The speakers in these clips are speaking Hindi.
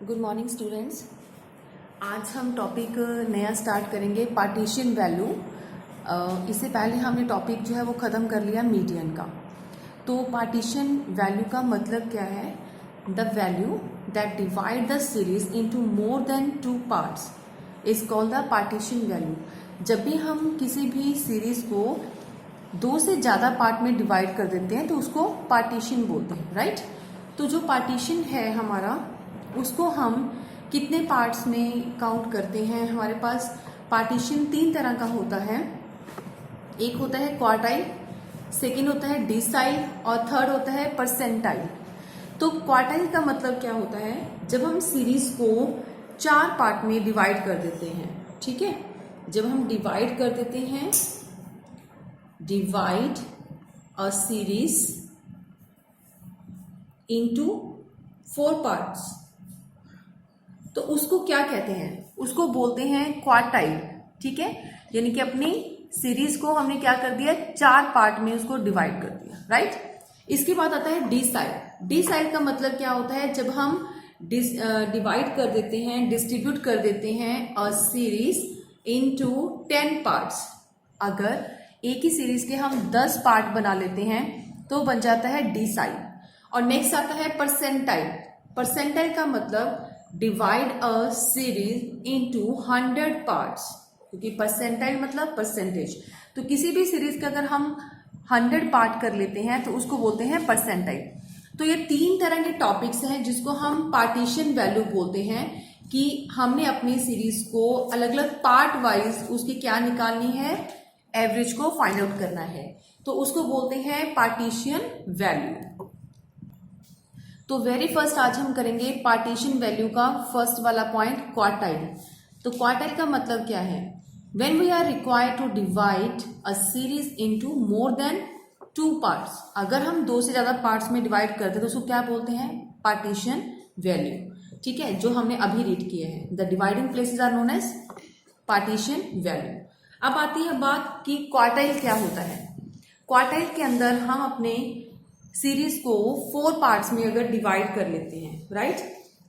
Good morning students. आज हम टॉपिक नया स्टार्ट करेंगे पार्टीशन वैल्यू। इससे पहले हमने टॉपिक जो है वो ख़त्म कर लिया मीडियन का। तो पार्टीशन वैल्यू का मतलब क्या है? The value that divide the series into more than 2 parts is called the partition value. जब भी हम किसी भी सीरीज को 2 से ज़्यादा पार्ट में डिवाइड कर देते हैं तो उसको पार्टीशन बोलते हैं, राइट? तो जो पार्टीशन है हमारा, उसको हम कितने पार्ट्स में काउंट करते हैं? हमारे पास पार्टीशन 3 तरह का होता है। एक होता है क्वार्टाइल, सेकंड होता है डिसाइल और थर्ड होता है परसेंटाइल। तो क्वार्टाइल का मतलब क्या होता है? जब हम सीरीज को 4 पार्ट में डिवाइड कर देते हैं, ठीक है? जब हम डिवाइड कर देते हैं, divide a series into 4 parts, तो उसको क्या कहते हैं? उसको बोलते हैं क्वार्टाइल, ठीक है? यानी कि अपनी सीरीज को हमने क्या कर दिया, 4 पार्ट में उसको डिवाइड कर दिया, राइट? इसके बाद आता है डिसाइल। डिसाइल का मतलब क्या होता है? जब हम डिवाइड कर देते हैं, डिस्ट्रीब्यूट कर देते हैं अ सीरीज इनटू 10 पार्ट्स। अगर एक ही सीरीज के हम 10 पार्ट बना लेते हैं तो बन जाता है डिसाइल। और नेक्स्ट आता है परसेंटाइल। परसेंटाइल का मतलब divide a series into 100 parts, क्योंकि परसेंटाइल मतलब परसेंटेज। तो किसी भी सीरीज का अगर हम 100 पार्ट कर लेते हैं तो उसको बोलते हैं परसेंटाइल। तो ये 3 तरह के टॉपिक्स हैं जिसको हम पार्टीशन वैल्यू बोलते हैं, कि हमने अपनी सीरीज को अलग अलग पार्ट वाइज उसकी क्या निकालनी है, एवरेज को फाइंड आउट करना है, तो उसको बोलते हैं पार्टीशन वैल्यू। तो वेरी फर्स्ट आज हम करेंगे पार्टीशन वैल्यू का फर्स्ट वाला पॉइंट, क्वार्टाइल। तो क्वार्टाइल का मतलब क्या है? When we are required to divide a series into more than 2 parts. अगर हम 2 से ज्यादा पार्ट्स में डिवाइड करते हैं तो उसको क्या बोलते हैं? पार्टीशन वैल्यू, ठीक है? जो हमने अभी रीड किए हैं, the dividing places are known as partition value. अब आती है बात कि क्वार्टाइल क्या होता है। क्वार्टाइल के अंदर हम अपने सीरीज को 4 पार्ट्स में अगर डिवाइड कर लेते हैं, राइट?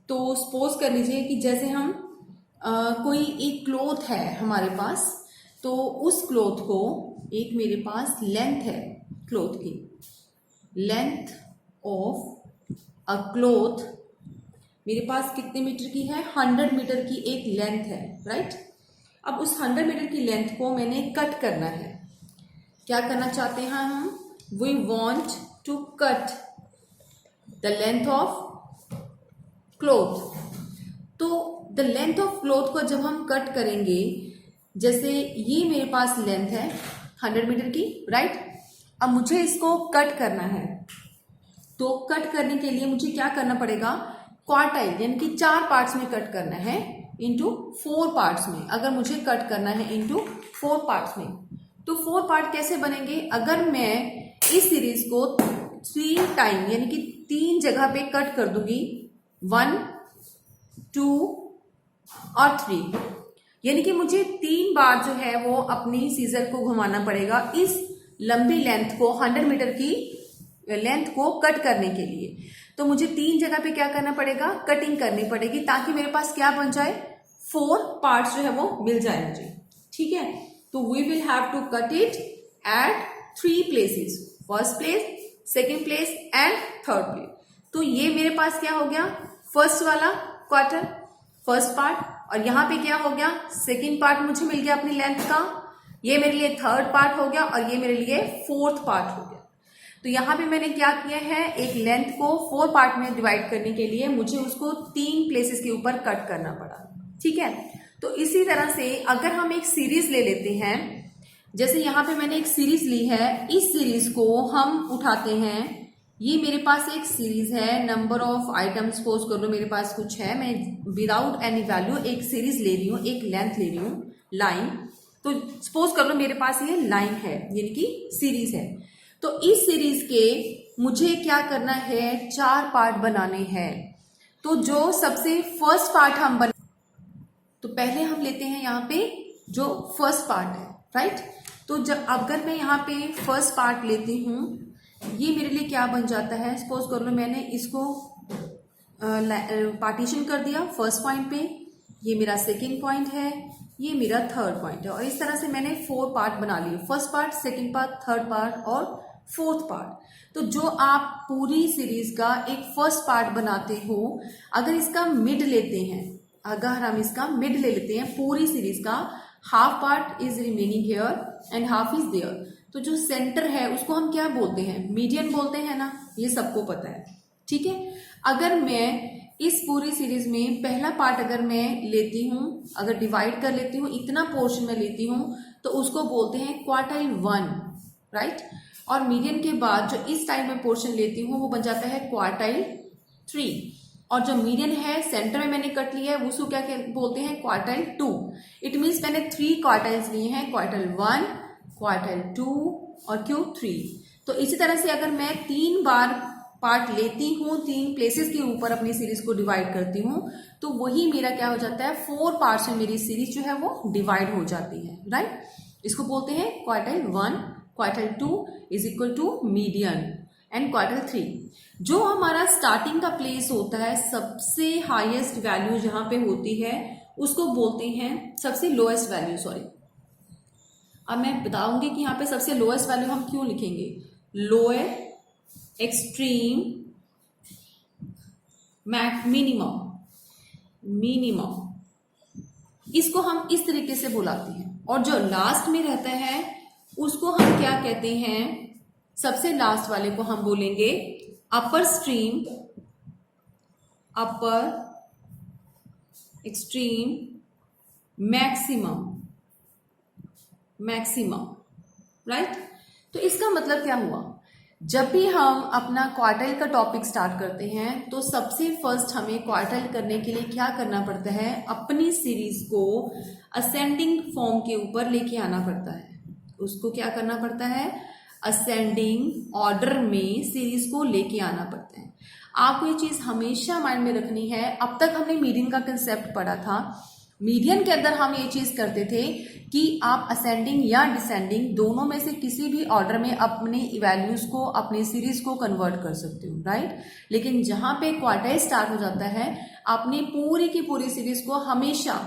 तो सपोज कर लीजिए कि जैसे हम कोई एक क्लॉथ है हमारे पास, तो उस क्लॉथ को, एक मेरे पास लेंथ है क्लॉथ की, लेंथ ऑफ अ क्लॉथ मेरे पास कितने मीटर की है? 100 मीटर की एक लेंथ है, राइट? अब उस 100 मीटर की लेंथ को मैंने कट करना है। क्या करना चाहते हैं हम? We want to cut the length of cloth। तो the length of cloth को जब हम कट करेंगे, जैसे ये मेरे पास लेंथ है 100 मीटर की, राइट? अब मुझे इसको कट करना है, तो कट करने के लिए मुझे क्या करना पड़ेगा? क्वार्टाइल, यानी कि 4 पार्ट्स में कट करना है इंटू 4 पार्ट्स में। अगर मुझे कट करना है इंटू 4 पार्ट्स में, तो 4 पार्ट कैसे बनेंगे? अगर मैं इस सीरीज को 3 टाइम, यानी कि 3 जगह पे कट कर दूंगी, 1, 2 और 3, यानी कि मुझे 3 बार जो है वो अपनी सीजर को घुमाना पड़ेगा इस लंबी लेंथ को, 100 मीटर की लेंथ को कट करने के लिए। तो मुझे 3 जगह पे क्या करना पड़ेगा? कटिंग करनी पड़ेगी, ताकि मेरे पास क्या बन जाए? 4 पार्ट्स जो है वो मिल जाए मुझे, ठीक है? तो we will have to cut it at 3 places, first place, second place and third place. तो ये मेरे पास क्या हो गया? फर्स्ट वाला क्वार्टर, फर्स्ट पार्ट, और यहां पे क्या हो गया? सेकेंड पार्ट मुझे मिल गया अपनी लेंथ का। ये मेरे लिए थर्ड पार्ट हो गया और ये मेरे लिए फोर्थ पार्ट हो गया। तो यहां पे मैंने क्या किया है? एक लेंथ को 4 पार्ट में डिवाइड करने के लिए मुझे उसको 3 प्लेसेस के ऊपर कट करना पड़ा, ठीक है? तो इसी तरह से अगर हम एक सीरीज ले लेते हैं, जैसे यहाँ पे मैंने एक सीरीज ली है, इस सीरीज को हम उठाते हैं। ये मेरे पास एक सीरीज है, नंबर ऑफ आइटम्स सपोज कर लो मेरे पास कुछ है, मैं विदाउट एनी वैल्यू एक सीरीज ले रही हूँ, एक लेंथ ले रही हूँ, लाइन। तो सपोज कर लो मेरे पास ये लाइन है, यानी कि सीरीज है। तो इस सीरीज के मुझे क्या करना है? 4 पार्ट बनाने हैं। तो जो सबसे फर्स्ट पार्ट हम तो पहले हम लेते हैं यहाँ पे जो फर्स्ट पार्ट है, राइट? तो जब अगर मैं यहाँ पे फर्स्ट पार्ट लेती हूँ, ये मेरे लिए क्या बन जाता है? सपोज कर लो मैंने इसको पार्टीशन कर दिया फर्स्ट पॉइंट पे, ये मेरा सेकेंड पॉइंट है, ये मेरा थर्ड पॉइंट है, और इस तरह से मैंने 4 पार्ट बना लिए, first part, second part, third part और फोर्थ पार्ट। तो जो आप पूरी सीरीज का एक फर्स्ट पार्ट बनाते हो, अगर इसका मिड लेते हैं, अगर हम इसका मिड ले लेते हैं पूरी सीरीज का, half part is remaining here and half is there, तो जो सेंटर है उसको हम क्या बोलते हैं, मीडियन बोलते हैं ना, ये सबको पता है, ठीक है। अगर मैं इस पूरी सीरीज में पहला पार्ट अगर मैं लेती हूं, अगर डिवाइड कर लेती हूं, इतना पोर्शन में लेती हूं, तो उसको बोलते हैं क्वार्टाइल 1, राइट। और मीडियन के बाद जो इस टाइप में पोर्शन लेती हूँ वो बन जाता है क्वार्टाइल 3, और जो मीडियन है सेंटर में मैंने कट लिया है उसको क्या बोलते हैं, क्वार्टाइल 2। इट मीन्स मैंने 3 क्वार्टाइल्स लिए हैं, क्वार्टाइल 1, क्वार्टाइल 2 और Q3। तो इसी तरह से अगर मैं 3 बार पार्ट लेती हूँ, 3 प्लेसेस के ऊपर अपनी सीरीज को डिवाइड करती हूँ, तो वही मेरा क्या हो जाता है, 4 पार्ट्स में मेरी सीरीज जो है वो डिवाइड हो जाती है, राइट। इसको बोलते हैं quartile 1, quartile 2 is equal to median and quartile 3। जो हमारा स्टार्टिंग का प्लेस होता है, सबसे हाईएस्ट वैल्यू जहां पे होती है उसको बोलते हैं, सबसे लोएस्ट वैल्यू, सॉरी, अब मैं बताऊंगी कि यहाँ पे सबसे लोएस्ट वैल्यू हम क्यों लिखेंगे, लोअर एक्सट्रीम मिनिमम, इसको हम इस तरीके से बुलाते हैं। और जो लास्ट में रहता है उसको हम क्या कहते हैं, सबसे लास्ट वाले को हम बोलेंगे अपर स्ट्रीम, अपर एक्सट्रीम मैक्सिमम, राइट। तो इसका मतलब क्या हुआ, जब भी हम अपना क्वार्टाइल का टॉपिक स्टार्ट करते हैं तो सबसे फर्स्ट हमें क्वार्टाइल करने के लिए क्या करना पड़ता है, अपनी सीरीज को असेंडिंग फॉर्म के ऊपर लेके आना पड़ता है। उसको क्या करना पड़ता है, असेंडिंग ऑर्डर में सीरीज को लेके आना पड़ता है। आपको ये चीज हमेशा माइंड में रखनी है। अब तक हमने मीडियन का कंसेप्ट पढ़ा था, मीडियन के अंदर हम ये चीज करते थे कि आप असेंडिंग या डिसेंडिंग दोनों में से किसी भी ऑर्डर में अपने वैल्यूज को, अपनी सीरीज को कन्वर्ट कर सकते हो, राइट। लेकिन जहां पे क्वार्टाइल स्टार्ट हो जाता है, आपने पूरी की पूरी सीरीज को हमेशा,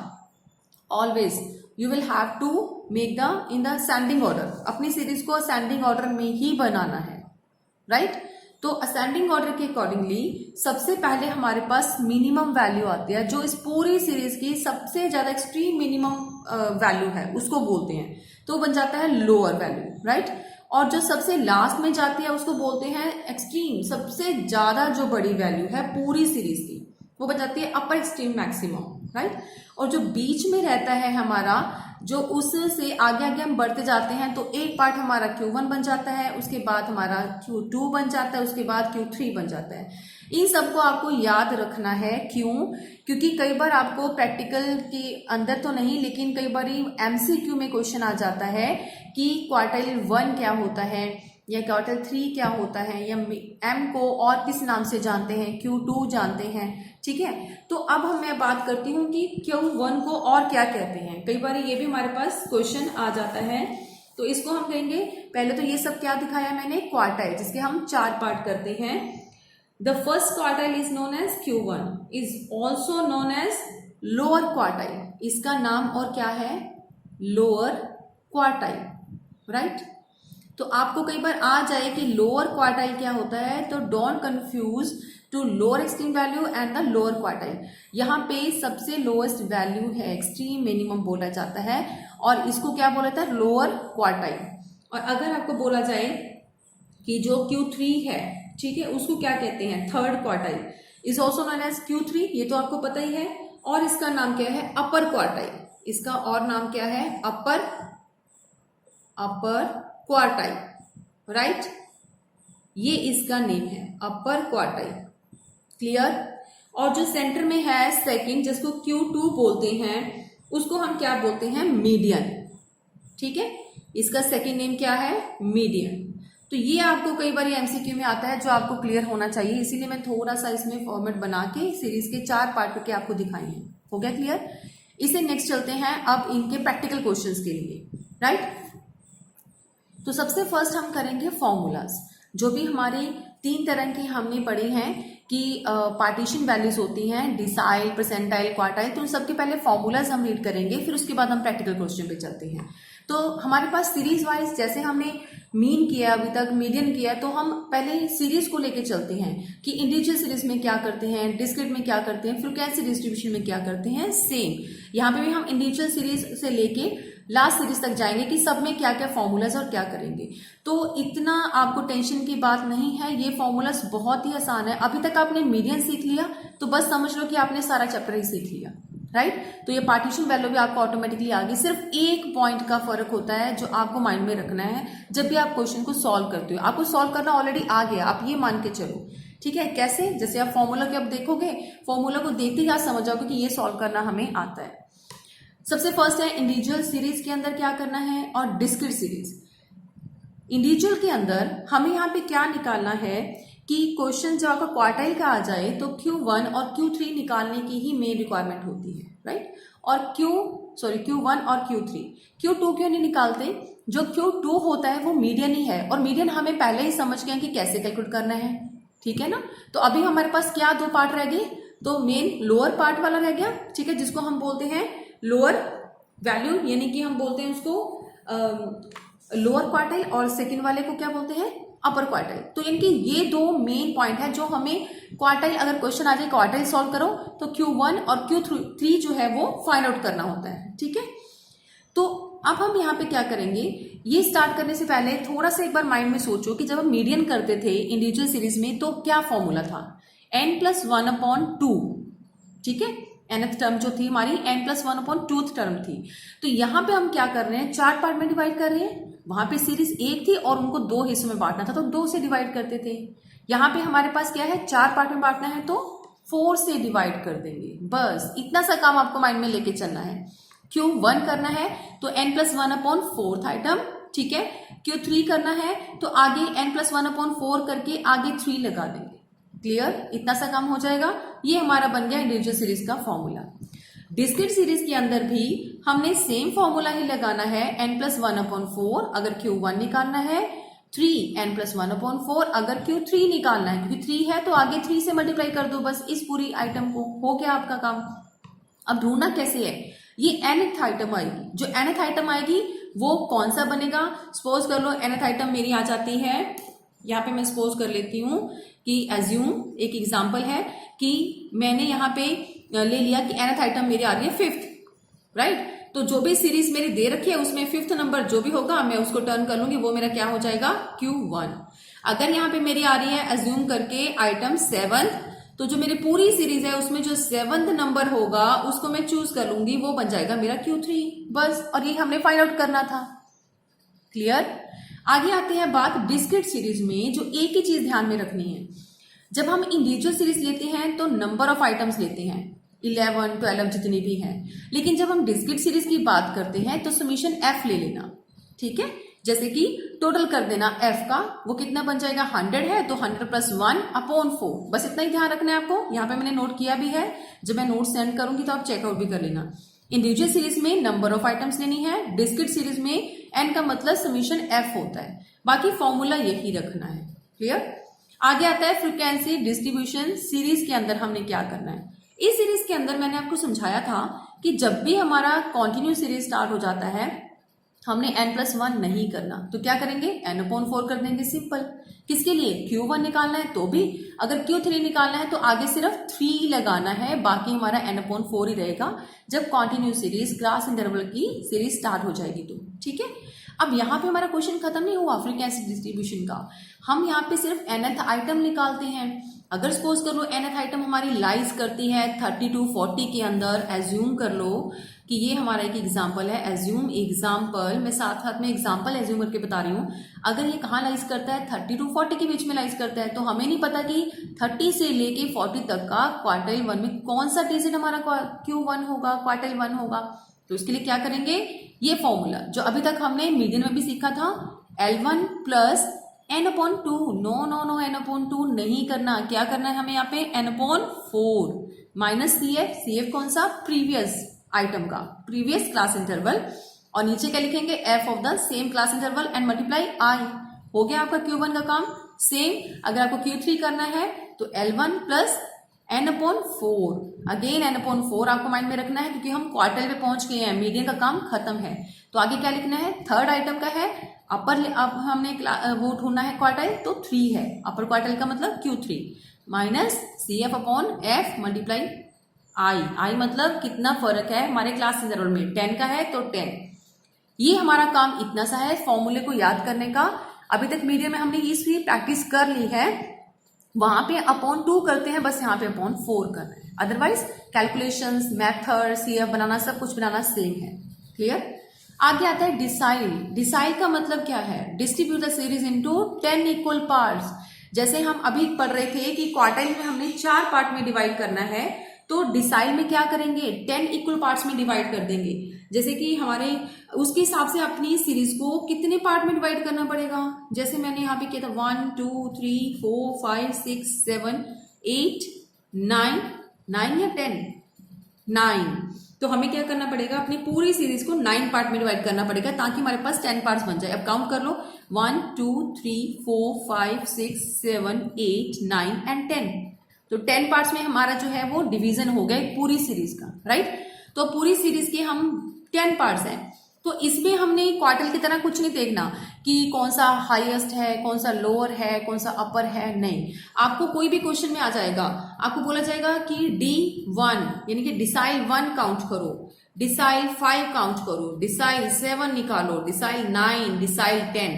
always you will have to make the in the ascending order, अपनी सीरीज को असेंडिंग ऑर्डर में ही बनाना है, राइट। तो असेंडिंग ऑर्डर के अकॉर्डिंगली सबसे पहले हमारे पास मिनिमम वैल्यू आती है, जो इस पूरी सीरीज की सबसे ज्यादा एक्सट्रीम मिनिमम वैल्यू है उसको बोलते हैं, तो बन जाता है लोअर वैल्यू, राइट। और जो सबसे लास्ट में जाती है उसको बोलते हैं एक्सट्रीम, सबसे ज्यादा जो बड़ी वैल्यू है पूरी सीरीज की, वो बन जाती है अपर एक्सट्रीम मैक्सिमम, राइट। और जो बीच में रहता है हमारा, जो उससे आगे आगे हम बढ़ते जाते हैं, तो एक पार्ट हमारा Q1 बन जाता है, उसके बाद हमारा Q2 बन जाता है, उसके बाद Q3 बन जाता है। इन सबको आपको याद रखना है, क्यों, क्योंकि कई बार आपको प्रैक्टिकल के अंदर तो नहीं, लेकिन कई बार MCQ में क्वेश्चन आ जाता है कि क्वार्टाइल 1 क्या होता है या क्वार्टाइल 3 क्या होता है, या M को और किस नाम से जानते हैं, Q2 जानते हैं, ठीक है। तो अब मैं बात करती हूँ कि Q1 को और क्या कहते हैं। कई बार ये भी हमारे पास क्वेश्चन आ जाता है, तो इसको हम कहेंगे, पहले तो ये सब क्या दिखाया मैंने, क्वार्टाइल, जिसके हम 4 पार्ट करते हैं। The first quartile is known as Q1, is also known as lower quartile. इसका नाम और क्या है, लोअर क्वार्टाइल, राइट। तो आपको कई बार आ जाए कि लोअर क्वार्टाइल क्या होता है, तो don't confuse to lower extreme value and the lower quartile. यहाँ पे सबसे लोएस्ट वैल्यू है एक्सट्रीम मिनिमम बोला जाता है, और इसको क्या बोला जाता है, लोअर क्वार्टाइल। और अगर आपको बोला जाए कि जो Q3 है, ठीक है, उसको क्या कहते हैं, third quartile, is also known as Q3, ये तो आपको पता ही है। और इसका नाम क्या है, अपर क्वार्टाइल, इसका और नाम क्या है, अपर क्वार्टाइल, राइट। ये इसका नेम है, अपर क्वार्टाइल, क्लियर। और जो सेंटर में है सेकंड, जिसको Q2 बोलते हैं, उसको हम क्या बोलते हैं, मीडियन, ठीक है। इसका सेकंड नेम क्या है, मीडियन। तो ये आपको कई बार MCQ में आता है, जो आपको क्लियर होना चाहिए, इसीलिए मैं थोड़ा सा इसमें फॉर्मेट बना के सीरीज के 4 पार्ट करके आपको दिखाई है। हो गया क्लियर। इसे नेक्स्ट चलते हैं अब इनके प्रैक्टिकल क्वेश्चंस के लिए, राइट। तो सबसे फर्स्ट हम करेंगे फॉर्मूलाज, जो भी हमारी 3 तरह की हमने पढ़ी हैं, कि पार्टीशन वैल्यूज होती हैं, डिसाइल, परसेंटाइल, क्वार्टाइल, तो उन सबके पहले फॉर्मूलाज हम रीड करेंगे, फिर उसके बाद हम प्रैक्टिकल क्वेश्चन पे चलते हैं। तो हमारे पास सीरीज वाइज जैसे हमने मीन किया अभी तक, मीडियन किया, तो हम पहले सीरीज को लेके चलते हैं कि इंडिविजुअल सीरीज में क्या करते हैं, डिस्क्रीट में क्या करते हैं, फ्रीक्वेंसी डिस्ट्रीब्यूशन में क्या करते हैं। सेम यहाँ पे भी हम इंडिविजुअल सीरीज से लेके लास्ट सीरीज तक जाएंगे कि सब में क्या क्या फॉर्मूलाज और क्या करेंगे। तो इतना आपको टेंशन की बात नहीं है, ये फॉर्मूलाज बहुत ही आसान है। अभी तक आपने मीडियन सीख लिया तो बस समझ लो कि आपने सारा चैप्टर ही सीख लिया, राइट। तो ये पार्टीशन वैल्यू भी आपको ऑटोमेटिकली आ गई। सिर्फ एक पॉइंट का फर्क होता है जो आपको माइंड में रखना है जब भी आप क्वेश्चन को सॉल्व करते हो। आपको सॉल्व करना ऑलरेडी आ गया, आप ये मान के चलो, ठीक है। कैसे? जैसे आप फॉर्मूला के अब देखोगे, फॉर्मूला को देखते ही आप समझ जाओगे कि ये सॉल्व करना हमें आता है। सबसे फर्स्ट है इंडिविजुअल सीरीज के अंदर क्या करना है और डिस्क्रीट सीरीज। इंडिविजुअल के अंदर हमें यहाँ पे क्या निकालना है कि क्वेश्चन जब आपका क्वार्टाइल का आ जाए तो Q1 और Q3 निकालने की ही मेन रिक्वायरमेंट होती है, राइट। और Q1 और Q3, Q2 क्यों नहीं निकालते? जो Q2 होता है वो मीडियन ही है, और मीडियन हमें पहले ही समझ गए कि कैसे कैलकुलेट करना है, ठीक है ना। तो अभी हमारे पास क्या दो पार्ट रह गए? तो मेन लोअर पार्ट वाला रह गया, ठीक है, जिसको हम बोलते हैं लोअर वैल्यू, यानी कि हम बोलते हैं उसको लोअर क्वार्टाइल, और सेकंड वाले को क्या बोलते हैं? अपर क्वार्टाइल। तो इनकी ये दो मेन पॉइंट है जो हमें क्वार्टाइल, अगर क्वेश्चन आ जाए क्वार्टाइल सॉल्व करो तो Q1 और Q3 जो है वो फाइंड आउट करना होता है, ठीक है। तो अब हम यहाँ पे क्या करेंगे, ये स्टार्ट करने से पहले थोड़ा सा एक बार माइंड में सोचो कि जब हम मीडियन करते थे इंडिविजुअल सीरीज में तो क्या फॉर्मूला था? n+1/2, ठीक है। nth टर्म जो थी हमारी n+1/2 टर्म थी। तो यहाँ पे हम क्या कर रहे हैं, 4 पार्ट में डिवाइड कर रहे हैं। वहां पे सीरीज एक थी और उनको 2 हिस्सों में बांटना था तो 2 से डिवाइड करते थे। यहाँ पे हमारे पास क्या है, 4 पार्ट में बांटना है तो 4 से डिवाइड कर देंगे। बस इतना सा काम आपको माइंड में लेके चलना है। Q1 करना है तो n+1/4 आइटम, ठीक है। Q3 करना है तो आगे n+1/4 करके आगे 3 लगा देंगे। क्लियर? इतना सा काम हो जाएगा। ये हमारा बन गया इंडिविजुअल सीरीज का फॉर्मूला। डिस्क्रीट सीरीज के अंदर भी हमने सेम फॉर्मूला ही लगाना है, n+1/4 अगर Q1 निकालना है, 3 n+1/4 अगर Q3 निकालना है, क्योंकि 3 है तो आगे 3 से मल्टीप्लाई कर दो, बस इस पूरी आइटम को, हो गया आपका काम। अब ढूंढना कैसे है, ये nth आइटम आएगी, जो nth आइटम आएगी वो कौन सा बनेगा? सपोज कर लो nth आइटम मेरी आ जाती है, यहाँ पे मैं सपोज कर लेती हूँ कि एज्यूम, एक एग्जांपल है कि मैंने यहाँ पे ले लिया कि nth आइटम मेरी आ रही है 5th, राइट। तो जो भी सीरीज मेरी दे रखी है उसमें 5th नंबर जो भी होगा मैं उसको टर्न कर लूंगी, वो मेरा क्या हो जाएगा? Q1। अगर यहाँ पे मेरी आ रही है एज्यूम करके आइटम 7th, तो जो मेरी पूरी सीरीज है उसमें जो 7th नंबर होगा उसको मैं चूज कर लूंगी, वो बन जाएगा मेरा Q3। बस, और ये हमने फाइंड आउट करना था। क्लियर? आगे आते हैं बात डिस्क्रीट सीरीज में, जो एक ही चीज ध्यान में रखनी है। जब हम इंडिविजुअल सीरीज लेते हैं तो नंबर ऑफ आइटम्स लेते हैं, 11, 12 जितनी भी हैं। लेकिन जब हम डिस्क्रीट सीरीज की बात करते हैं तो समीशन f ले लेना, ठीक है। जैसे कि टोटल कर देना f का, वो कितना बन जाएगा? 100 है तो 100 + 1/4, बस इतना ही ध्यान रखना है आपको। यहाँ पे मैंने नोट किया भी है, जब मैं नोट सेंड करूंगी तो आप चेकआउट भी कर लेना। इंडिविजुअल सीरीज में नंबर ऑफ आइटम्स लेनी है, डिस्क्रीट सीरीज में n का मतलब समीशन f होता है, बाकी फॉर्मूला यही रखना है। क्लियर? आगे आता है फ्रीक्वेंसी डिस्ट्रीब्यूशन। सीरीज के अंदर हमने क्या करना है, इस सीरीज के अंदर मैंने आपको समझाया था कि जब भी हमारा कॉन्टिन्यू सीरीज स्टार्ट हो जाता है हमने n+1 नहीं करना, तो क्या करेंगे? n/4 कर देंगे, सिंपल। किसके लिए? Q1 निकालना है तो भी, अगर Q3 निकालना है तो आगे सिर्फ 3 लगाना है, बाकी हमारा n/4 ही रहेगा जब कॉन्टिन्यू सीरीज क्लास इंटरवल की सीरीज स्टार्ट हो जाएगी तो, ठीक है। अब यहाँ पे हमारा क्वेश्चन खत्म नहीं हुआ फ्रीक्वेंसी डिस्ट्रीब्यूशन का, हम यहाँ पे सिर्फ nth आइटम निकालते हैं। अगर सपोज कर लो nth आइटम हमारी लाइज करती है 30 to 40 के अंदर, एज्यूम कर लो कि ये हमारा एक एग्जाम्पल है, एज्यूम एग्जाम्पल, मैं साथ साथ में एग्जाम्पल एज्यूम करके बता रही हूँ। अगर ये कहाँ लाइज करता है? 30 to 40 के बीच में लाइज करता है, तो हमें नहीं पता कि 30 से लेके 40 तक का क्वार्टाइल 1 में कौन सा डिजिट हमारा Q1 होगा, क्वार्टाइल 1 होगा। तो इसके लिए क्या करेंगे? ये फॉर्मूला जो अभी तक हमने मीडियन में भी सीखा था, L1 + n/2। नो n/2 नहीं करना, क्या करना है हमें यहाँ पे? n/4 माइनस CF कौन सा? प्रीवियस आइटम का, प्रीवियस क्लास इंटरवल, और नीचे क्या लिखेंगे? f of the same class interval and multiply i। हो गया आपका Q1 का काम। सेम अगर आपको Q3 करना है तो L1 plus n/4, again n/4 आपको माइंड में रखना है क्योंकि हम क्वार्टाइल पे पहुंच गए हैं, मीडियन का काम खत्म है। तो आगे क्या लिखना है, थर्ड आइटम का है अपर, अब हमने वो ढूंढना है क्वार्टाइल, तो 3 है, अपर क्वार्टाइल का मतलब Q3 minus CF/F multiply I मतलब कितना फर्क है हमारे क्लास इंटरवल में, 10 का है तो 10। ये हमारा काम इतना सा है फॉर्मूले को याद करने का। अभी तक मीडियम में हमने इसकी प्रैक्टिस कर ली है, वहां पे अपॉन 2 करते हैं, बस यहाँ पे अपॉन 4 करना है। अदरवाइज कैलकुलेशंस, मेथड, CF बनाना, सब कुछ बनाना सेम है। क्लियर। आगे आता है डिसाइल। डिसाइल का मतलब क्या है, distribute the series into 10 equal parts. जैसे हम अभी पढ़ रहे थे कि क्वार्टाइल में हमने 4 पार्ट में डिवाइड करना है, तो डिसाइल में क्या करेंगे, 10 इक्वल पार्ट्स में डिवाइड कर देंगे। जैसे कि हमारे उसके हिसाब से अपनी सीरीज को कितने पार्ट में डिवाइड करना पड़ेगा, जैसे मैंने यहाँ पे किया था 1 2 3 4 5 6 7 8 9 9 या 10 9, तो हमें क्या करना पड़ेगा, अपनी पूरी सीरीज को 9 पार्ट में डिवाइड करना पड़ेगा ताकि हमारे पास 10 पार्ट्स बन जाए। अब काउंट कर लो 1 2 3 4 5 6 7 8 9 एंड 10। तो 10 पार्ट्स में हमारा जो है वो डिवीजन हो गया पूरी सीरीज का, राइट। तो पूरी सीरीज के हम 10 पार्ट्स हैं, तो इसमें हमने क्वार्टाइल की तरह कुछ नहीं देखना कि कौन सा हाईएस्ट है, कौन सा लोअर है, कौन सा अपर है, नहीं। आपको कोई भी क्वेश्चन में आ जाएगा, आपको बोला जाएगा कि D1 यानी कि डिसाइल 1 काउंट करो, डिसाइल 5 काउंट करो, डिसाइल 7 निकालो, डिसाइल 9, डिसाइल 10,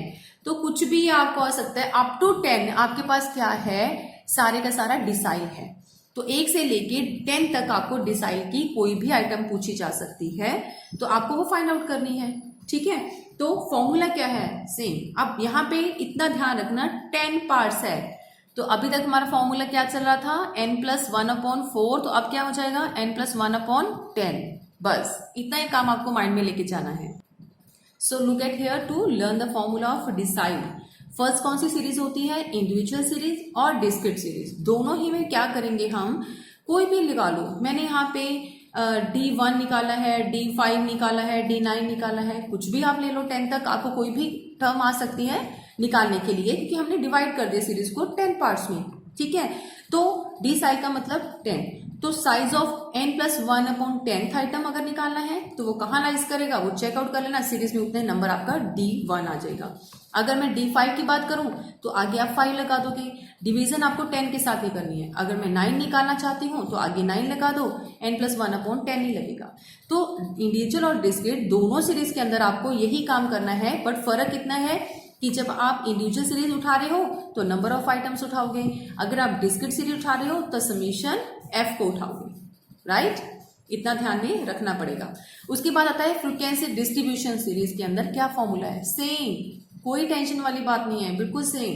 तो कुछ भी आपको आ सकता है। अप टू 10 आपके पास क्या है, सारे का सारा डिसाइल है। तो 1 से लेके 10 तक आपको डिसाइल की कोई भी आइटम पूछी जा सकती है, तो आपको वो फाइंड आउट करनी है, ठीक है। तो फॉर्मूला क्या है, सेम। अब यहाँ पे इतना ध्यान रखना 10 पार्ट्स है, तो अभी तक हमारा फॉर्मूला क्या चल रहा था, n+1/4, तो अब क्या हो जाएगा n+1/10। बस इतना ही काम आपको माइंड में लेके जाना है। So look at here to learn the formula of decide. First कौन सी सीरीज होती है, इंडिविजुअल सीरीज और डिस्क्रीट सीरीज। दोनों ही में क्या करेंगे, हम कोई भी लगा लो। मैंने यहाँ पे D1 निकाला है, D5 निकाला है, D9 निकाला है, कुछ भी आप ले लो 10 तक, आपको कोई भी टर्म आ सकती है निकालने के लिए, क्योंकि हमने डिवाइड कर दिया सीरीज को 10 पार्ट्स में, ठीक है। तो डिसाइड का मतलब 10, तो साइज ऑफ n+1/10th आइटम अगर निकालना है तो वो कहाँ लाइज करेगा, वो चेकआउट कर लेना, सीरीज में उतने नंबर आपका D1 आ जाएगा। अगर मैं D5 की बात करूं तो आगे आप 5 लगा दोगे, डिवीजन आपको 10 के साथ ही करनी है। अगर मैं 9 निकालना चाहती हूं तो आगे 9 लगा दो, n+1/10 ही लगेगा। तो इंडिविजुअल और डिस्क्रीट दोनों सीरीज के अंदर आपको यही काम करना है, बट फर्क इतना है कि जब आप इंडिविजुअल सीरीज उठा रहे हो तो नंबर ऑफ आइटम्स उठाओगे, अगर आप डिस्क्रीट सीरीज उठा रहे हो तो समीशन F को उठाओगे, राइट। इतना ध्यान में रखना पड़ेगा। उसके बाद आता है फ्रीक्वेंसी डिस्ट्रीब्यूशन सीरीज के अंदर क्या फॉर्मूला है, सेम, कोई टेंशन वाली बात नहीं है, बिल्कुल सेम।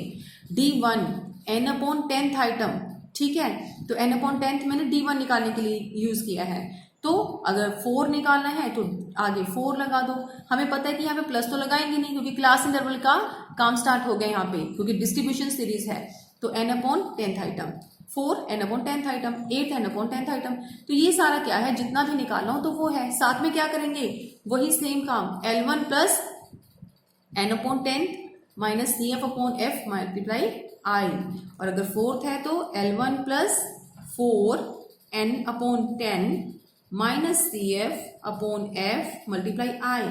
D1 n/10th आइटम, ठीक है। तो n/10th मैंने D1 निकालने के लिए यूज किया है, तो अगर 4 निकालना है तो आगे 4 लगा दो। हमें पता है कि यहाँ पे प्लस तो लगाएंगे नहीं क्योंकि क्लास इंटरवल का काम स्टार्ट हो गया यहाँ पे, क्योंकि डिस्ट्रीब्यूशन सीरीज है। तो n/10th item, 4 n/10th item, 8 n/10th item. तो ये सारा क्या है, जितना भी निकालना हो तो वो है। साथ में क्या करेंगे, वही सेम काम, L1 plus n/10th minus CF/F multiply I, और अगर 4th है तो L1 plus 4 n/10 minus CF/F multiply I।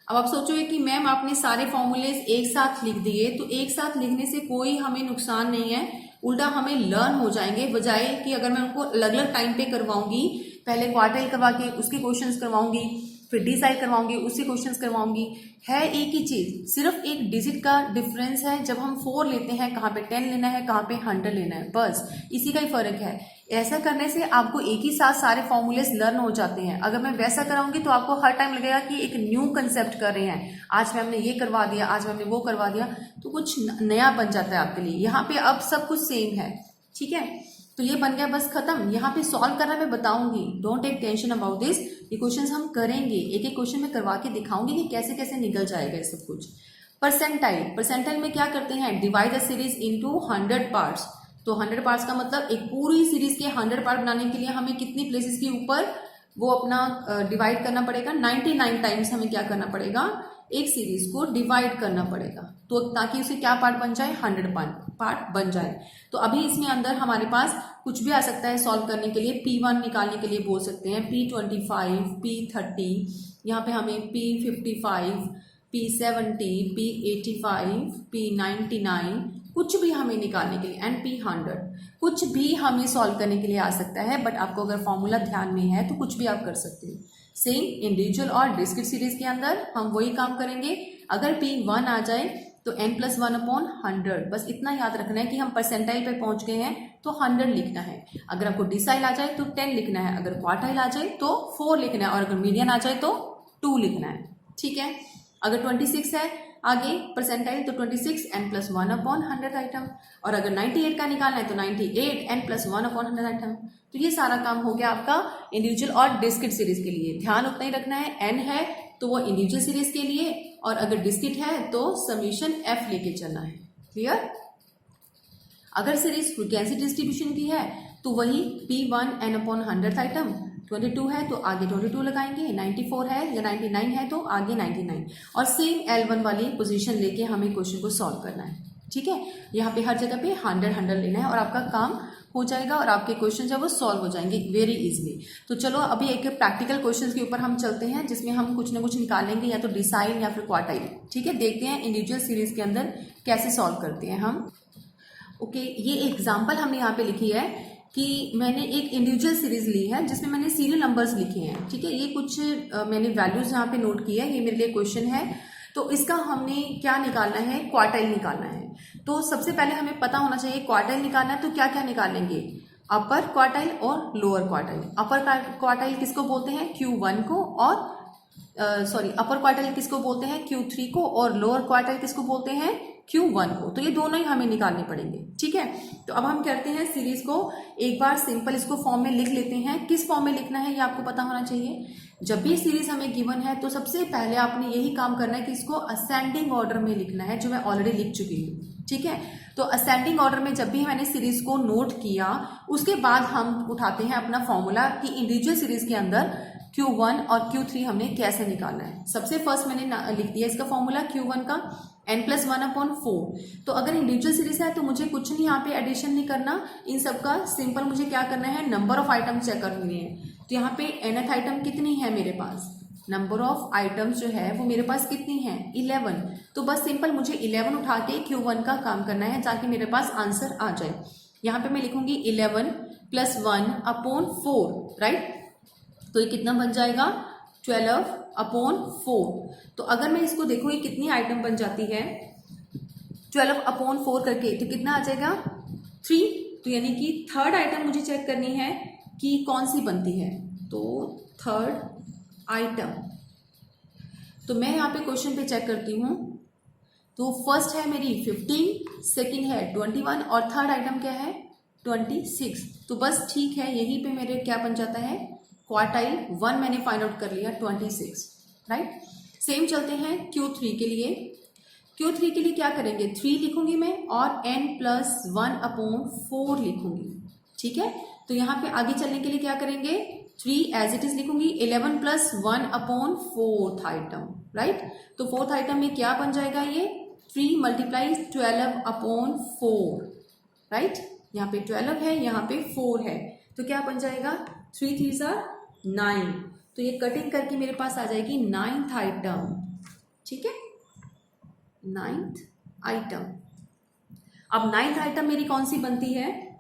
अब आप सोचोगे कि मैम आपने सारे फॉर्मूलेज एक साथ लिख दिए, तो एक साथ लिखने से कोई हमें नुकसान नहीं है, उल्टा हमें लर्न हो जाएंगे, बजाय कि अगर मैं उनको अलग अलग टाइम पे करवाऊंगी, पहले क्वार्टाइल करवा के उसके क्वेश्चंस करवाऊंगी, फिर डिसाइड करवाऊंगी, उससे क्वेश्चंस करवाऊंगी। है एक ही चीज, सिर्फ एक डिजिट का डिफरेंस है। जब हम 4 लेते हैं, कहाँ पे 10 लेना है, कहाँ पे 100 लेना है, बस इसी का ही फर्क है। ऐसा करने से आपको एक ही साथ सारे फॉर्मूलेस लर्न हो जाते हैं। अगर मैं वैसा कराऊंगी तो आपको हर टाइम लगेगा कि एक न्यू कंसेप्ट कर रहे हैं, आज मैम ने ये करवा दिया, आज मैम ने वो करवा दिया, तो कुछ नया बन जाता है आपके लिए। यहाँ पे अब सब कुछ सेम है, ठीक है। तो ये बन गया, बस खत्म। यहाँ पे सॉल्व करना मैं बताऊंगी, don't take tension about this. ये क्वेश्चंस हम करेंगे, एक एक क्वेश्चन में करवा के दिखाऊंगी कि कैसे कैसे निकल जाएगा ये सब कुछ। परसेंटाइल, परसेंटाइल में क्या करते हैं, divide the series into 100 parts. तो 100 पार्ट्स का मतलब एक पूरी सीरीज के 100 पार्ट बनाने के लिए हमें कितनी प्लेसेस के ऊपर वो अपना डिवाइड करना पड़ेगा, 99 टाइम्स हमें क्या करना पड़ेगा, एक सीरीज को डिवाइड करना पड़ेगा, तो ताकि उसे क्या पार्ट बन जाए, 100 पार्ट बन जाए। तो अभी इसमें अंदर हमारे पास कुछ भी आ सकता है सॉल्व करने के लिए। P1 निकालने के लिए बोल सकते हैं P25, P30, यहाँ पे हमें P55, P70, P85, P99 कुछ भी हमें निकालने के लिए, एंड P100 कुछ भी हमें सॉल्व करने के लिए आ सकता है। बट आपको अगर फॉर्मूला ध्यान में है तो कुछ भी आप कर सकते हो। सेम इंडिविजुअल और डिस्क्रीट सीरीज के अंदर हम वही काम करेंगे। अगर P1 आ जाए तो n+1/100, बस इतना याद रखना है कि हम परसेंटाइल पे पहुंच गए हैं तो 100 लिखना है। अगर आपको डिसाइल आ जाए तो 10 लिखना है, अगर क्वार्टाइल आ जाए तो 4 लिखना है, और अगर मीडियन आ जाए तो 2 लिखना है। ठीक है, अगर 26 है आगे परसेंटाइल तो 26 n+1/100 आइटम, और अगर 98 का निकालना है तो 98 n+1/100 आइटम। तो ये सारा काम हो गया आपका इंडिविजुअल और डिस्क्रीट सीरीज के लिए। ध्यान उतना ही रखना है, n है तो वो इंडिविजुअल सीरीज के लिए, और अगर डिस्क्रीट है तो समीशन f लेके चलना है। क्लियर? अगर सीरीज फ्रीक्वेंसी डिस्ट्रीब्यूशन की है तो वही P1 n/100 आइटम, 22 है तो आगे 22 लगाएंगे, 94 है या 99 है तो आगे 99, और सेम L1 वाली पोजीशन लेके हमें क्वेश्चन को सॉल्व करना है। ठीक है, यहाँ पे हर जगह पे 100 लेना है और आपका काम हो जाएगा, और आपके क्वेश्चन जब वो सॉल्व हो जाएंगे वेरी इजीली। तो चलो अभी एक प्रैक्टिकल क्वेश्चन के ऊपर हम चलते हैं, जिसमें हम कुछ ना कुछ निकालेंगे, या तो डिसाइल या फिर क्वार्टाइल। ठीक है, देखते हैं इंडिविजुअल सीरीज के अंदर कैसे सॉल्व करते हैं हम। ओके, ये एग्जाम्पल हमने यहाँ पे लिखी है कि मैंने एक इंडिविजुअल सीरीज ली है जिसमें मैंने सीरियल नंबर्स लिखे हैं। ठीक है, ये कुछ मैंने वैल्यूज यहाँ पे नोट की है, ये मेरे लिए क्वेश्चन है। तो इसका हमने क्या निकालना है, क्वार्टाइल निकालना है। तो सबसे पहले हमें पता होना चाहिए क्वार्टाइल निकालना है तो क्या क्या निकालेंगे, अपर क्वार्टाइल और लोअर क्वार्टाइल। अपर क्वार्टाइल किसको बोलते हैं, Q1 को, और अपर क्वार्टाइल किसको बोलते हैं, Q3 को, और लोअर क्वार्टाइल किसको बोलते हैं, Q1 को। तो ये दोनों ही हमें निकालने पड़ेंगे। ठीक है, तो अब हम करते हैं सीरीज को एक बार सिंपल इसको फॉर्म में लिख लेते हैं। किस फॉर्म में लिखना है ये आपको पता होना चाहिए। जब भी सीरीज हमें गिवन है तो सबसे पहले आपने यही काम करना है कि इसको असेंडिंग ऑर्डर में लिखना है, जो मैं ऑलरेडी लिख चुकी हूँ। ठीक है, तो असेंडिंग ऑर्डर में जब भी मैंने सीरीज को नोट किया उसके बाद हम उठाते हैं अपना फॉर्मूला कि इंडिविजुअल सीरीज के अंदर Q1 और Q3 हमने कैसे निकालना है। सबसे फर्स्ट मैंने लिख दिया इसका फॉर्मूला Q1 का n+1/4। तो अगर इंडिविजुअल सीरीज है तो मुझे कुछ नहीं यहाँ पे एडिशन नहीं करना, इन सब का सिंपल मुझे क्या करना है, नंबर ऑफ आइटम चेक करनी है। तो यहाँ पे nth आइटम कितनी है मेरे पास, नंबर ऑफ आइटम्स जो है वो मेरे पास कितनी है, 11। तो बस सिंपल मुझे 11 उठा के Q1 का काम करना है ताकि मेरे पास आंसर आ जाए। यहाँ पे मैं लिखूंगी 11 + 1/4, राइट। तो ये कितना बन जाएगा, 12/4। तो अगर मैं इसको देखूँ ये कितनी आइटम बन जाती है 12/4 करके, तो कितना आ जाएगा, 3। तो यानी कि थर्ड आइटम मुझे चेक करनी है कि कौन सी बनती है, तो थर्ड आइटम। तो मैं यहाँ पे क्वेश्चन पे चेक करती हूँ। तो फर्स्ट है मेरी 15, सेकंड है 21, और थर्ड आइटम क्या है, 26। तो बस ठीक है, यहीं पे मेरे क्या बन जाता है, क्वार्टाइल 1 मैंने फाइंड आउट कर लिया, 26, राइट। सेम चलते हैं Q3 के लिए। Q3 के लिए क्या करेंगे, 3 लिखूंगी मैं और n+1/4 लिखूंगी। ठीक है, तो यहाँ पे आगे चलने के लिए क्या करेंगे, 3 एज इट इज लिखूंगी, 11 + 1/4 आइटम, राइट। तो फोर्थ आइटम में क्या बन जाएगा, ये 3 × 12/4, राइट। यहाँ पे 12 है, यहाँ पे 4 है, तो क्या बन जाएगा, 3 3s are 9। तो ये कटिंग करके मेरे पास आ जाएगी 9th आइटम। ठीक है, 9th आइटम। अब 9th आइटम मेरी कौन सी बनती है,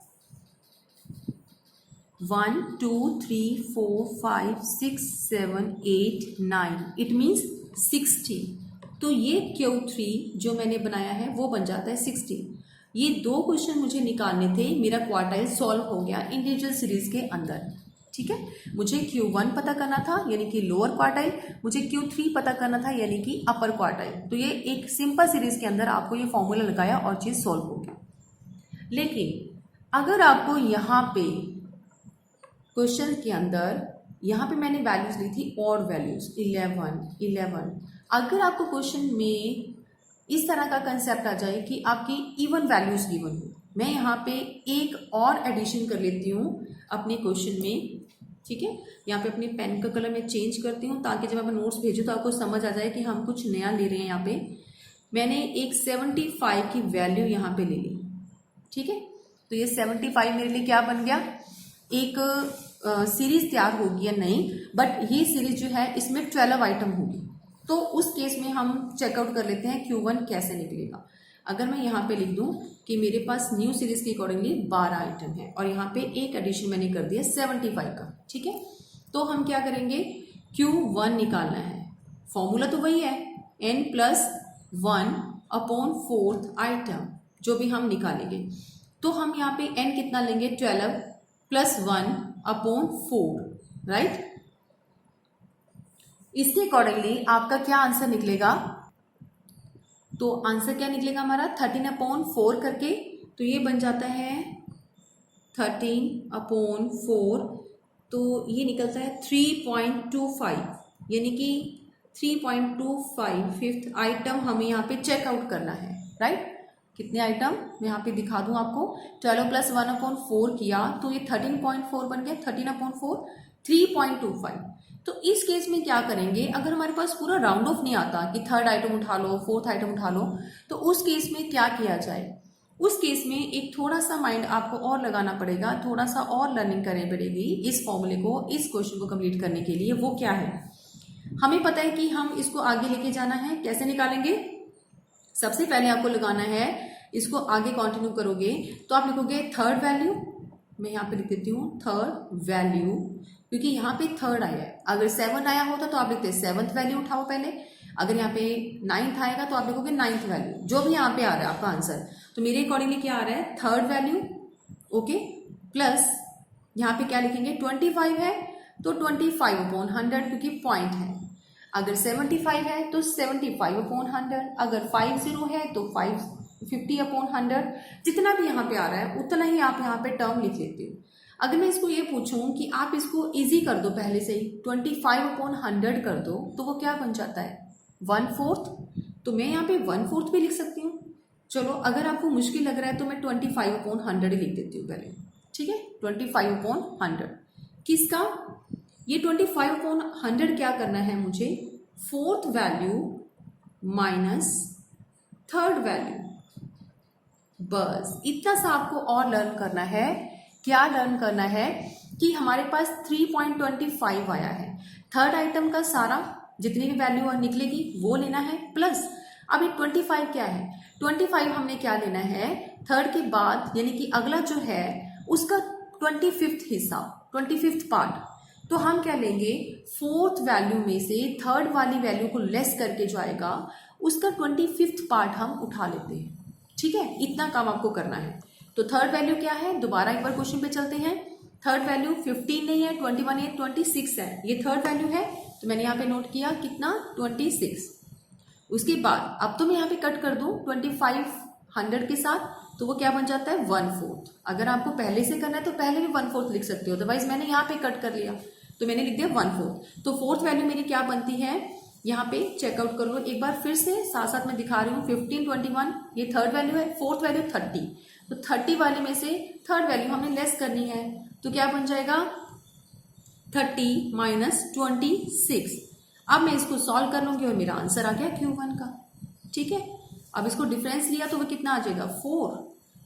1 2 3 4 5 6 7 8 9, इट मीन्स 60। तो ये Q3 जो मैंने बनाया है वो बन जाता है 60। ये 2 क्वेश्चन मुझे निकालने थे, मेरा क्वार्टाइल सॉल्व हो गया इंडिविजुअल सीरीज के अंदर। ठीक है, मुझे Q1 पता करना था यानी कि लोअर क्वार्टाइल, मुझे Q3 पता करना था यानी कि अपर क्वार्टाइल। तो ये एक सिंपल सीरीज के अंदर आपको ये फॉर्मूला लगाया और चीज सॉल्व हो गया। लेकिन अगर आपको यहाँ पे क्वेश्चन के अंदर, यहाँ पे मैंने वैल्यूज ली थी और वैल्यूज 11। अगर आपको क्वेश्चन में इस तरह का कंसेप्ट आ जाए कि आपकी इवन वैल्यूज गिवन हो, मैं यहाँ पे एक और एडिशन कर लेती हूँ अपने क्वेश्चन में ठीक है। यहाँ पे अपनी पेन का कलर मैं चेंज करती हूँ ताकि जब मैं नोट्स भेजूँ तो आपको समझ आ जाए कि हम कुछ नया ले रहे हैं। यहाँ पे मैंने एक 75 की वैल्यू यहाँ पे ले ली, ठीक है। तो ये 75 मेरे लिए क्या बन गया, एक सीरीज तैयार होगी या नहीं, बट ये सीरीज जो है इसमें 12 आइटम होगी। तो उस केस में हम चेकआउट कर लेते हैं Q1 कैसे निकलेगा। अगर मैं यहाँ पे लिख दूं कि मेरे पास न्यू सीरीज के अकॉर्डिंगली 12 आइटम है और यहाँ पे एक एडिशन मैंने कर दिया 75 का, ठीक है। तो हम क्या करेंगे, Q1 निकालना है। फॉर्मूला तो वही है, n+1/4 आइटम जो भी हम निकालेंगे। तो हम यहाँ पे n कितना लेंगे, 12 + 1/4, राइट। इसके अकॉर्डिंगली आपका क्या आंसर निकलेगा, तो आंसर क्या निकलेगा हमारा 13/4 करके, तो ये बन जाता है 13/4, तो ये निकलता है 3.25, यानी कि 3.25 फिफ्थ आइटम हमें यहाँ पे चेकआउट करना है, राइट। कितने आइटम मैं यहाँ पे दिखा दूं आपको, 12 + 1/4 किया तो ये 13.4 बन गया, 13/4 3.25। तो इस केस में क्या करेंगे, अगर हमारे पास पूरा राउंड ऑफ नहीं आता कि थर्ड आइटम उठा लो, फोर्थ आइटम उठा लो, तो उस केस में क्या किया जाए, उस केस में एक थोड़ा सा माइंड आपको और लगाना पड़ेगा, थोड़ा सा और लर्निंग करनी पड़ेगी इस फॉर्मूले को, इस क्वेश्चन को कंप्लीट करने के लिए। वो क्या है, हमें पता है कि हम इसको आगे लेके जाना है। कैसे निकालेंगे, सबसे पहले आपको लगाना है, इसको आगे कंटिन्यू करोगे तो आप लिखोगे थर्ड वैल्यू, मैं यहाँ पे लिख देती हूँ थर्ड वैल्यू, क्योंकि यहाँ पे थर्ड आया है। अगर 7 आया होता तो आप लिखते 7th वैल्यू उठाओ पहले, अगर यहाँ पे 9th आएगा तो आप लिखोगे 9th वैल्यू, जो भी यहाँ पे आ रहा है आपका आंसर। तो मेरे अकॉर्डिंगली क्या आ रहा है, थर्ड वैल्यू, ओके, प्लस यहाँ पे क्या लिखेंगे, 25 है तो 25/100 क्योंकि पॉइंट है। अगर 75 है तो 75/100, अगर 50 है तो 50/100, जितना भी यहाँ पे आ रहा है उतना ही आप यहाँ पे टर्म लिख लेते हो। अगर मैं इसको ये पूछूं कि आप इसको इजी कर दो, पहले से ही 25/100 कर दो, तो वो क्या बन जाता है, 1/4। तो मैं यहाँ पे 1/4 भी लिख सकती हूँ। चलो अगर आपको मुश्किल लग रहा है तो मैं 25/100 ही लिख देती हूँ पहले, ठीक है। 25/100 किसका, ये 25/100 क्या करना है मुझे, fourth value minus third value, बस इतना सा आपको और लर्न करना है। क्या लर्न करना है कि हमारे पास 3.25 आया है, थर्ड आइटम का सारा जितनी भी वैल्यू निकलेगी वो लेना है, प्लस अभी 25 क्या है, 25 हमने क्या लेना है, थर्ड के बाद यानी कि अगला जो है उसका 25th हिस्सा, 25th पार्ट। तो हम क्या लेंगे, फोर्थ वैल्यू में से थर्ड वाली वैल्यू को लेस करके जो आएगा उसका 25th पार्ट हम उठा लेते हैं, ठीक है। इतना काम आपको करना है। तो थर्ड वैल्यू क्या है, दोबारा एक बार क्वेश्चन पे चलते हैं। थर्ड वैल्यू 15 नहीं है, 21 है, 26 है, ये थर्ड वैल्यू है। तो मैंने यहाँ पे नोट किया कितना, 26। उसके बाद अब तो मैं यहाँ पे कट कर दूं 2500 के साथ, तो वो क्या बन जाता है, 1/4। अगर आपको पहले से करना है तो पहले भी 1/4 लिख सकते हो, अदरवाइज मैंने यहाँ पे कट कर लिया तो मैंने लिख दिया 1/4। तो फोर्थ वैल्यू मेरी क्या बनती है, यहाँ पे चेकआउट कर लो एक बार फिर से, साथ साथ मैं दिखा रही हूँ। 15, 21 ये थर्ड वैल्यू है, फोर्थ वैल्यू 30, तो 30 वाले में से थर्ड वैल्यू हमने लेस करनी है, तो क्या बन जाएगा 30 - 26। अब मैं इसको सॉल्व कर लूंगी और मेरा आंसर आ गया Q1 का, ठीक है। अब इसको डिफरेंस लिया तो वो कितना आ जाएगा 4,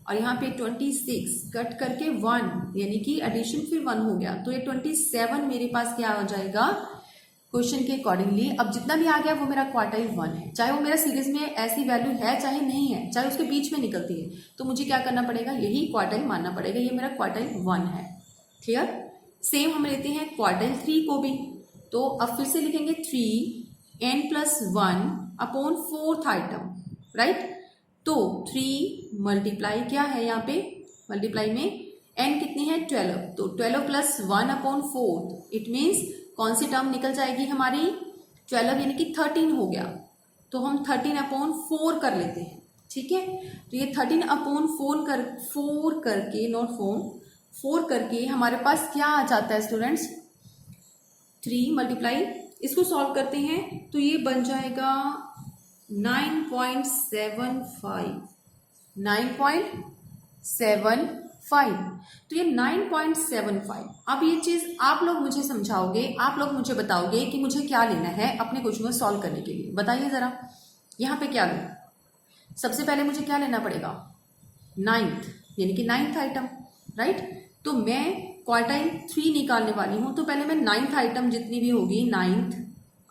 और यहाँ पे 26 कट करके 1 यानी कि एडिशन फिर 1 हो गया, तो ये 27 मेरे पास क्या हो जाएगा क्वेश्चन के अकॉर्डिंगली। अब जितना भी आ गया वो मेरा क्वार्टाइल 1 है, चाहे वो मेरा सीरीज में ऐसी वैल्यू है चाहे नहीं है, चाहे उसके बीच में निकलती है, तो मुझे क्या करना पड़ेगा, यही क्वार्टाइल मानना पड़ेगा, ये मेरा क्वार्टाइल 1 है। क्लियर। सेम हम लेते हैं क्वार्टाइल 3 को भी, तो अब फिर से लिखेंगे 3n+1/4 आइटम, राइट। तो 3 मल्टीप्लाई क्या है यहाँ पे, मल्टीप्लाई में n कितनी है 12, तो 12 + 1/4 इट मीन्स कौन सी टर्म निकल जाएगी हमारी, 12 यानी कि 13 हो गया, तो हम 13/4 कर लेते हैं, ठीक है। तो ये 13/4 करके नॉट 4 करके हमारे पास क्या आ जाता है स्टूडेंट्स, 3 मल्टीप्लाई, इसको सॉल्व करते हैं तो ये बन जाएगा 9.75 5, तो ये 9.75। अब ये चीज आप लोग मुझे समझाओगे, आप लोग मुझे बताओगे कि मुझे क्या लेना है अपने क्वेश्चन को सॉल्व करने के लिए। बताइए जरा, यहाँ पे क्या लूँ? सबसे पहले मुझे क्या लेना पड़ेगा? 9th, यानी कि 9th आइटम, राइट। तो मैं क्वार्टाइल 3 निकालने वाली हूं, तो पहले मैं 9th आइटम जितनी भी होगी 9th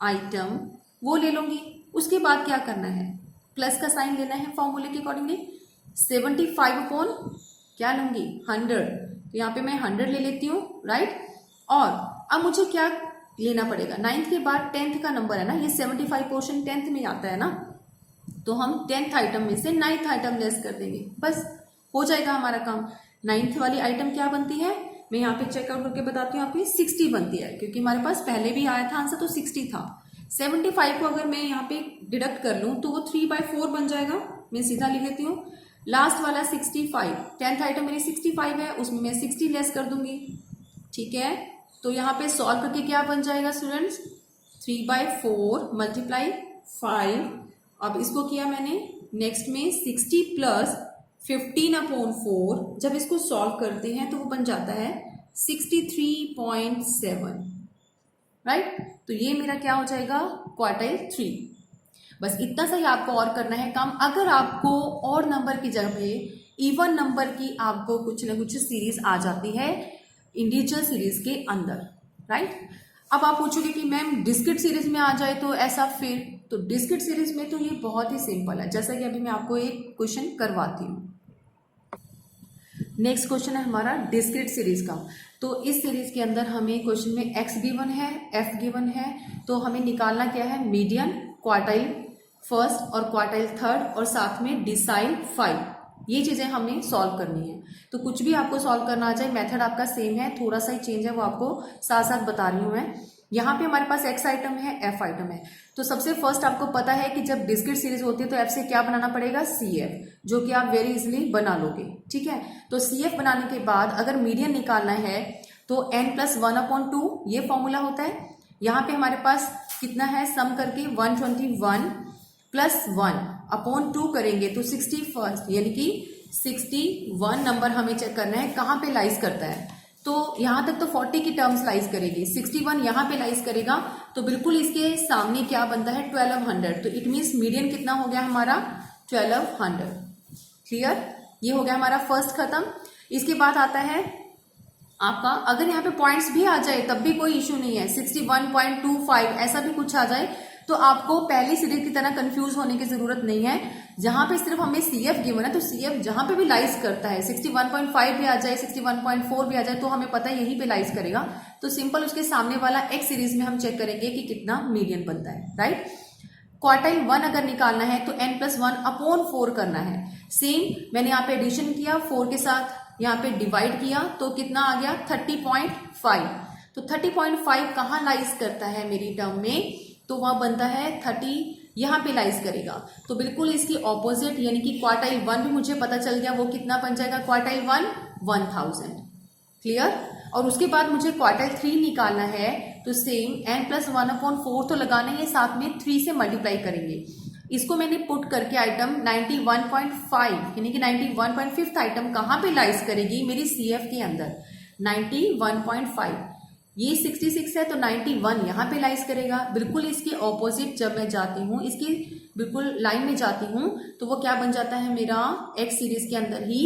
आइटम वो ले लूंगी। उसके बाद क्या करना है? प्लस का साइन लेना है फॉर्मूले के अकॉर्डिंगली। 75 अपॉन क्या लूंगी? 100, तो यहाँ पे मैं 100 ले लेती हूँ, राइट। और अब मुझे क्या लेना पड़ेगा? 9th के बाद 10th का नंबर है ना, ये 75 पोर्शन 10th में आता है ना, तो हम 10th आइटम में से 9th आइटम लेस कर देंगे, बस हो जाएगा हमारा काम। 9th वाली आइटम क्या बनती है? मैं यहाँ पे चेकआउट करके बताती हूँ आपको, 60 बनती है, क्योंकि हमारे पास पहले भी आया था आंसर तो 60 था। 75 को अगर मैं यहाँ पे डिडक्ट कर लूँ तो वो 3/4 बन जाएगा, मैं सीधा लिख लेती हूँ। लास्ट वाला 65, 10th आइटम मेरी 65 है, उसमें मैं 60 लेस कर दूंगी, ठीक है। तो यहाँ पे सॉल्व करके क्या बन जाएगा स्टूडेंट्स? 3/4 मल्टीप्लाई 5। अब इसको किया मैंने, नेक्स्ट में 60 प्लस 15/4, जब इसको सॉल्व करते हैं तो वो बन जाता है 63.7, राइट। तो ये मेरा क्या हो जाएगा? क्वार्टाइल 3। बस इतना सा ही आपको और करना है काम। अगर आपको और नंबर की जगह इवन नंबर की आपको कुछ ना कुछ सीरीज आ जाती है इंडिविजुअल सीरीज के अंदर, राइट। अब आप पूछोगे कि मैम डिस्क्रीट सीरीज में आ जाए तो ऐसा फिर, तो डिस्क्रीट सीरीज में तो ये बहुत ही सिंपल है, जैसा कि अभी मैं आपको एक क्वेश्चन करवाती हूँ। नेक्स्ट क्वेश्चन है हमारा डिस्क्रीट सीरीज का। तो इस सीरीज के अंदर हमें क्वेश्चन में x गिवन है, f गिवन है, तो हमें निकालना क्या है? मीडियन, क्वार्टाइल फर्स्ट और क्वार्टाइल थर्ड, और साथ में डिसाइल 5। ये चीजें हमें सॉल्व करनी है। तो कुछ भी आपको सॉल्व करना आ जाए, मेथड आपका सेम है, थोड़ा सा ही चेंज है, वो आपको साथ साथ बता रही हूँ मैं। यहाँ पे हमारे पास x आइटम है, f आइटम है। तो सबसे फर्स्ट आपको पता है कि जब डिस्क्रीट सीरीज होती है तो f से क्या बनाना पड़ेगा? CF, जो कि आप वेरी इजिली बना लोगे, ठीक है। तो CF बनाने के बाद अगर मीडियन निकालना है तो n+1/2 ये फॉर्मूला होता है। यहाँ पे हमारे पास कितना है? सम करके 121 + 1/2 करेंगे तो 61, यानी कि 61 नंबर हमें चेक करना है कहाँ पे लाइज करता है। तो यहां तक तो 40 की टर्म्स लाइज करेगी, 61 यहां पे लाइज करेगा, तो बिल्कुल इसके सामने क्या बनता है? 1200। तो इट मीन्स मीडियन कितना हो गया हमारा? 1200। क्लियर? ये हो गया हमारा फर्स्ट खत्म। इसके बाद आता है आपका, अगर यहाँ पे पॉइंट्स भी आ जाए तब भी कोई इश्यू नहीं है, 61.25 ऐसा भी कुछ आ जाए तो आपको पहली सीरीज की तरह कंफ्यूज होने की जरूरत नहीं है। जहां पे सिर्फ हमें CF गिवन है तो CF जहां पे भी लाइज करता है, 61.5 भी आ जाए, 61.4 भी आ जाए, तो हमें पता है यहीं पे लाइज करेगा। तो सिंपल उसके सामने वाला x सीरीज में हम चेक करेंगे कि कितना मीडियन बनता है, राइट। क्वार्टाइल 1 अगर निकालना है तो n+1/4 करना है। सेम मैंने यहाँ पे एडिशन किया, 4 के साथ यहाँ पे डिवाइड किया, तो कितना आ गया? 30.5। तो 30.5 कहाँ लाइज करता है मेरी टर्म में? तो वह बनता है 30, यहाँ पे लाइज करेगा। तो बिल्कुल इसकी ऑपोजिट, यानी कि क्वार्टाइल 1 भी मुझे पता चल गया, वो कितना बन जाएगा? क्वार्टाइल 1 1000। क्लियर? और उसके बाद मुझे क्वार्टाइल 3 निकालना है, तो सेम n+1/4 तो लगाना ही है, साथ में 3 से मल्टीप्लाई करेंगे। इसको मैंने पुट करके आइटम 91.5, यानी कि 91.5 आइटम कहाँ पे लाइज करेगी? मेरी CF के अंदर 91.5। ये 66 है तो 91 यहाँ पे लाइज करेगा। बिल्कुल इसकी ऑपोजिट जब मैं जाती हूँ, इसकी बिल्कुल लाइन में जाती हूँ, तो वो क्या बन जाता है मेरा? x सीरीज के अंदर ही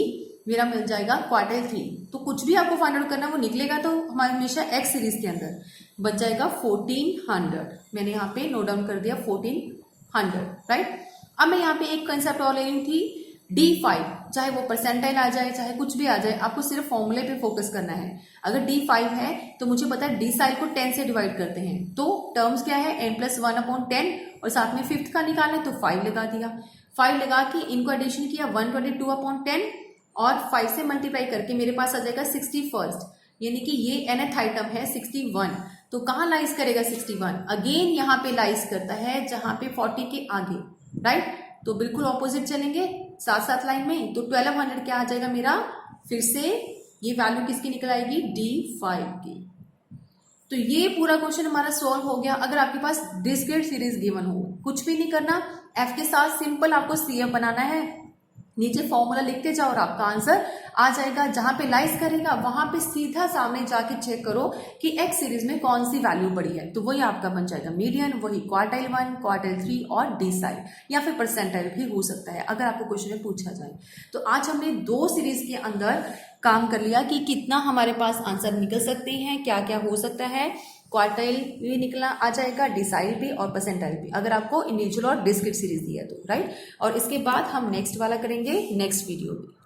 मेरा मिल जाएगा क्वार्टाइल 3। तो कुछ भी आपको फाइंड आउट करना वो निकलेगा तो हमारा हमेशा x सीरीज के अंदर बच जाएगा 1400। मैंने यहाँ पे नोट डाउन कर दिया 1400, राइट। अब मैं यहाँ पे एक कंसेप्ट और ले रही थी, D5, चाहे वो परसेंटाइल आ जाए चाहे कुछ भी आ जाए, आपको सिर्फ फॉर्मूले पे फोकस करना है। अगर D5 है तो मुझे पता है डिसाइल को 10 से डिवाइड करते हैं, तो टर्म्स क्या है? n+1/10, और साथ में 5th का निकालना है तो 5 लगा दिया। 5 लगा के इनको एडिशन किया 122/10, और 5 से मल्टीप्लाई करके मेरे पास आ जाएगा 61st, यानी कि ये nth आइटम है 61। तो कहाँ लाइज करेगा 61? अगेन यहाँ पे लाइज करता है जहां पे 40 के आगे, राइट। तो बिल्कुल ऑपोजिट चलेंगे साथ साथ लाइन में, तो 1200 क्या आ जाएगा मेरा? फिर से ये वैल्यू किसकी निकल आएगी? D5 की। तो ये पूरा क्वेश्चन हमारा सॉल्व हो गया। अगर आपके पास डिस्क्रीट सीरीज गिवन हो, कुछ भी नहीं करना, f के साथ सिंपल आपको CF बनाना है, नीचे फॉर्मूला लिखते जाओ और आपका आंसर आ जाएगा। जहां पे लाइज करेगा वहां पे सीधा सामने जाके चेक करो कि एक्स सीरीज में कौन सी वैल्यू बड़ी है, तो वही आपका बन जाएगा मीडियन, वही क्वार्टाइल 1, क्वार्टाइल 3 और डिसाइल या फिर परसेंटाइल भी हो सकता है अगर आपको क्वेश्चन में पूछा जाए। तो आज हमने 2 सीरीज के अंदर काम कर लिया कि कितना हमारे पास आंसर निकल सकते हैं, क्या क्या हो सकता है। क्वार्टाइल भी निकला आ जाएगा, डिसाइल भी और परसेंटाइल भी, अगर आपको इंडिविजुअल और डिस्क्रीट सीरीज दिया तो, राइट। और इसके बाद हम नेक्स्ट वाला करेंगे नेक्स्ट वीडियो में।